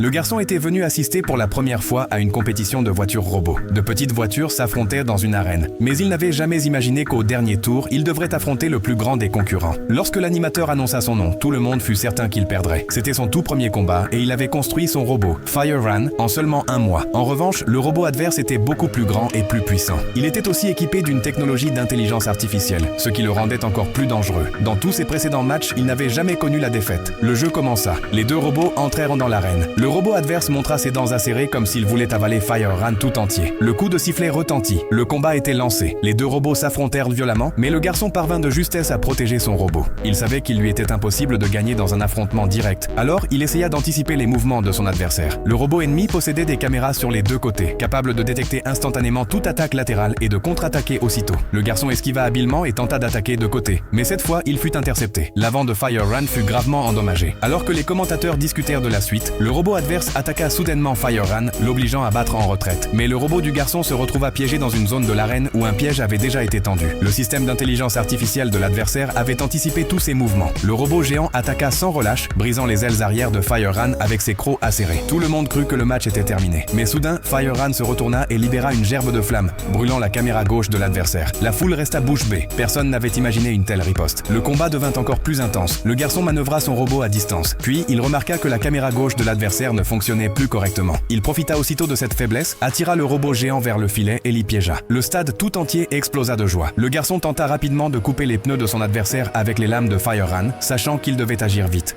Le garçon était venu assister pour la première fois à une compétition de voitures robots. De petites voitures s'affrontaient dans une arène, mais il n'avait jamais imaginé qu'au dernier tour, il devrait affronter le plus grand des concurrents. Lorsque l'animateur annonça son nom, tout le monde fut certain qu'il perdrait. C'était son tout premier combat et il avait construit son robot, Fire Run, en seulement un mois. En revanche, le robot adverse était beaucoup plus grand et plus puissant. Il était aussi équipé d'une technologie d'intelligence artificielle, ce qui le rendait encore plus dangereux. Dans tous ses précédents matchs, il n'avait jamais connu la défaite. Le jeu commença. Les deux robots entrèrent dans l'arène. Le robot adverse montra ses dents acérées comme s'il voulait avaler Fire Run tout entier. Le coup de sifflet retentit. Le combat était lancé. Les deux robots s'affrontèrent violemment, mais le garçon parvint de justesse à protéger son robot. Il savait qu'il lui était impossible de gagner dans un affrontement direct. Alors, il essaya d'anticiper les mouvements de son adversaire. Le robot ennemi possédait des caméras sur les deux côtés, capables de détecter instantanément toute attaque latérale et de contre-attaquer aussitôt. Le garçon esquiva habilement et tenta d'attaquer de côté. Mais cette fois, il fut intercepté. L'avant de Fire Run fut gravement endommagé. Alors que les commentateurs discutèrent de la suite, le robot adverse attaqua soudainement Fire Run, l'obligeant à battre en retraite. Mais le robot du garçon se retrouva piégé dans une zone de l'arène où un piège avait déjà été tendu. Le système d'intelligence artificielle de l'adversaire avait anticipé tous ses mouvements. Le robot géant attaqua sans relâche, brisant les ailes arrière de Fire Run avec ses crocs acérés. Tout le monde crut que le match était terminé. Mais soudain, Fire Run se retourna et libéra une gerbe de flammes, brûlant la caméra gauche de l'adversaire. La foule resta bouche bée. Personne n'avait imaginé une telle riposte. Le combat devint encore plus intense. Le garçon manœuvra son robot à distance. Puis, il remarqua que la caméra gauche de l'adversaire ne fonctionnait plus correctement. Il profita aussitôt de cette faiblesse, attira le robot géant vers le filet et l'y piégea. Le stade tout entier explosa de joie. Le garçon tenta rapidement de couper les pneus de son adversaire avec les lames de Fire Run, sachant qu'il devait agir vite.